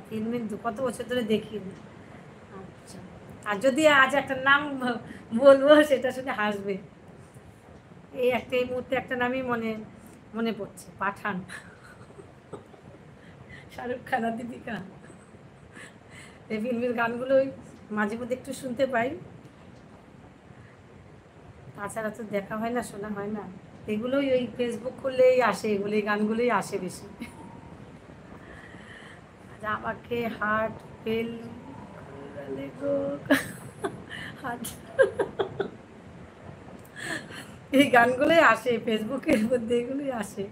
ফিল্মে কত বছর ধরে দেখি। আচ্ছা, আর যদি আজ একটা নাম বলবো সেটা শুনে হাসবে। এই মুহূর্তে একটা নামই মনে মনে পড়ছে, পাঠান। শাহরুখ খান আর দীপিকা। এই ফিল্মের গানগুলোই মাঝে মধ্যে একটু শুনতে পাই, তাছাড়া তো দেখা হয় না, শোনা হয় না। এগুলোই ওই ফেসবুক খুললেই আসে, এগুলো এই গানগুলোই আসে বেশি। আজ আমাকে হার্ট ফেল গো, হার্ট, এই গানগুলোই আসে ফেসবুকের মধ্যে, এগুলোই আসে।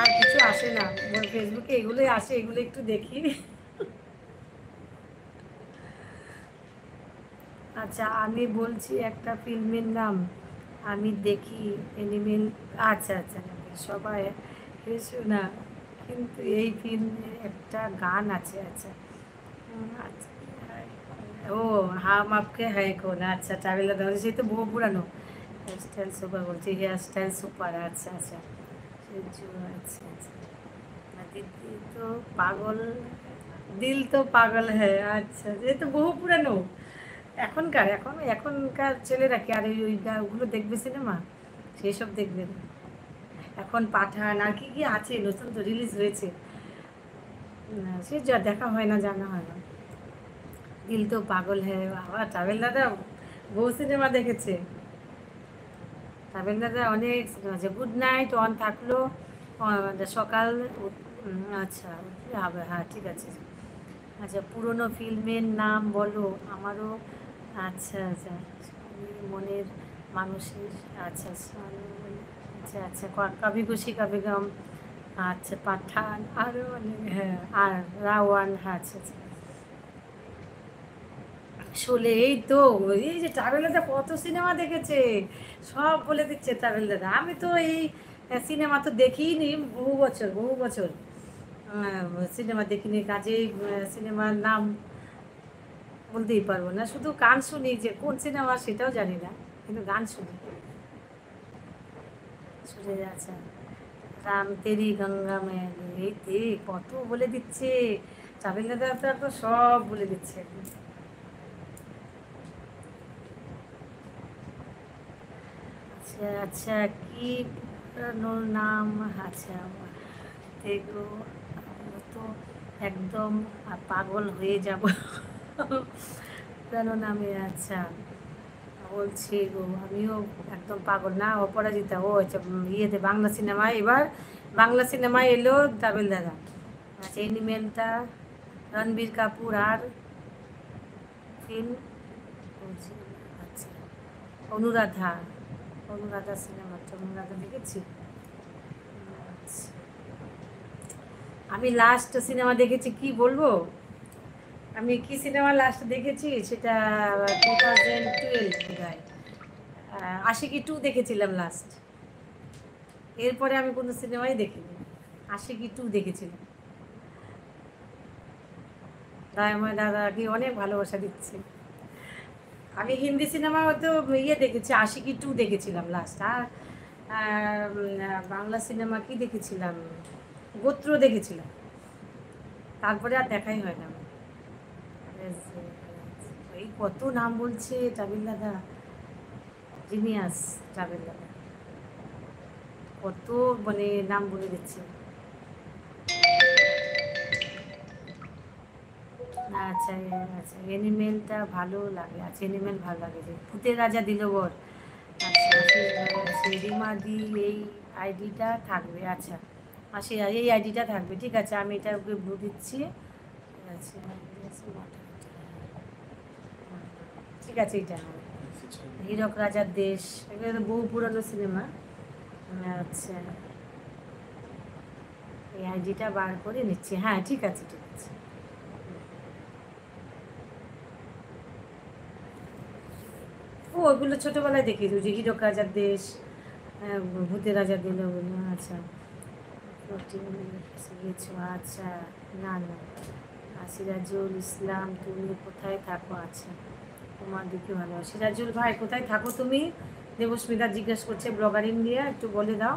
আর কিছু আসে না ফেসবুকে, এগুলোই আসে, এগুলো একটু দেখি। আচ্ছা, আমি বলছি একটা ফিল্মের নাম, আমি দেখি এনিমেল। আচ্ছা আচ্ছা, সবাই শোনা, কিন্তু এই ফিল্মে একটা গান আছে। আচ্ছা, আচ্ছা, ও হাম আপকে হ্যায় কোন, আচ্ছা ট্রাভেলার দাও, সেই তো বহু পুরানো। হেয়ার স্টাইল সুপার বলছি, হেয়ার স্টাইল সুপার, আচ্ছা আচ্ছা। আচ্ছা আচ্ছা, দিদি তো পাগল, দিল তো পাগল হ্যাঁ, আচ্ছা, এ তো বহু পুরানো। এখনকার ছেলেরা কি আর ওই ওগুলো দেখবে সিনেমা, সেই সব দেখবে না। এখন পাঠান আর কি কি আছে নতুন তো রিলিজ হয়েছে, সে যা দেখা হয় না, জানা হয় না। দিল তো পাগল হ্যাঁ, বাবা ট্রাভেল দাদা বহু সিনেমা দেখেছে। ট্রাভেল দাদা অনেক সিনেমা আছে, গুড নাইট অন থাকলো, সকাল আচ্ছা উঠলে হবে, হ্যাঁ ঠিক আছে। আচ্ছা, পুরনো ফিল্মের নাম বলো আমারও। আচ্ছা আচ্ছা, মনের মানুষের, আচ্ছা আচ্ছা, আচ্ছা আচ্ছা, কবি খুশি কবি গম, আচ্ছা পাঠান, আরও অনেক, হ্যাঁ আর রাওয়ান, হ্যাঁ আচ্ছা আচ্ছা। শোলে, এই তো, এই যে ট্রাভেল দাদা কত সিনেমা দেখেছে, সব বলে দিচ্ছে ট্রাভেল দাদা। আমি তো এই সিনেমা তো দেখিনি, বহু বছর বহু বছর সিনেমা দেখিনি, কাজেই সিনেমার নাম বলতেই পারবো না, শুধু গান শুনি, যে কোন সিনেমা সেটাও জানি না, কিন্তু গান শুনি। শুনে যাচ্ছে, রাম তেরি গঙ্গা মেলি, এই তে কত বলে দিচ্ছে ট্রাভেল দাদা, তো সব বলে দিচ্ছে একদম। আচ্ছা আচ্ছা, কি পুরানো নাম, আচ্ছা দেখো, আমি তো একদম পাগল হয়ে যাব। পুরানো নামে, আচ্ছা বলছি গো, আমিও একদম পাগল না, অপরাজিতা, ও আচ্ছা, ইয়েতে বাংলা সিনেমায় এবার, বাংলা সিনেমায় এলো ট্রাভেল দাদা। আচ্ছা, এনিমেলটা রণবীর কাপুর আর ফিল্ম বলছি, আচ্ছা অনুরাধা, অনুরাধা সিনেমাটা, অনুরাধা দেখেছি। আচ্ছা, আমি লাস্ট সিনেমা দেখেছি কি বলবো, আমি কি সিনেমা লাস্ট দেখেছি সেটা 2012 বোধ হয়, আশিকি টু দেখেছিলাম লাস্ট। এরপরে আমি কোনো সিনেমাই দেখিনি, আশিকি টু দেখেছিলাম। দয়াময় দাদাকে অনেক ভালোবাসা দিচ্ছে। আমি হিন্দি সিনেমা হয়তো ইয়ে দেখেছি, আশিকি টু দেখেছিলাম লাস্ট। আর বাংলা সিনেমা কি দেখেছিলাম, গোত্র দেখেছিলাম, তারপরে আর দেখাই হয় না আমার। এই কত নাম বলছে ট্রাভেল দাদা, জিনিয়াস ট্রাভেল দাদা, কত মানে নাম বলে দিচ্ছে। আচ্ছা আচ্ছা, এনিমেলটা ভালো লাগে, আচ্ছা এনিমেল ভালো লাগে, যে ভূতের রাজা দিল বর। আচ্ছা, সেই রিমা দি, এই আইডিটা থাকবে, আচ্ছা আসে, এই আইডিটা থাকবে, ঠিক আছে, আমি এটা ওকে দিচ্ছি। আচ্ছা, ঠিক আছে, এইটা হীরক রাজার দেশ, এগুলো তো বহু পুরনো সিনেমা। আচ্ছা, এই আইডিটা বার করে নিচ্ছি, হ্যাঁ ঠিক আছে ঠিক আছে। ও ওগুলো ছোটোবেলায় দেখি, যে হীরক রাজার দেশ, ভূতের রাজা দিল, ওগুলো আচ্ছা। গেছো, আচ্ছা, না না, সিরাজুল ইসলাম, তুমি কোথায় থাকো, আচ্ছা তোমার দিকে ভালো, সিরাজুল ভাই কোথায় থাকো তুমি, দেবস্মিতা জিজ্ঞেস করছে, ব্লগার ইন্ডিয়া একটু বলে দাও।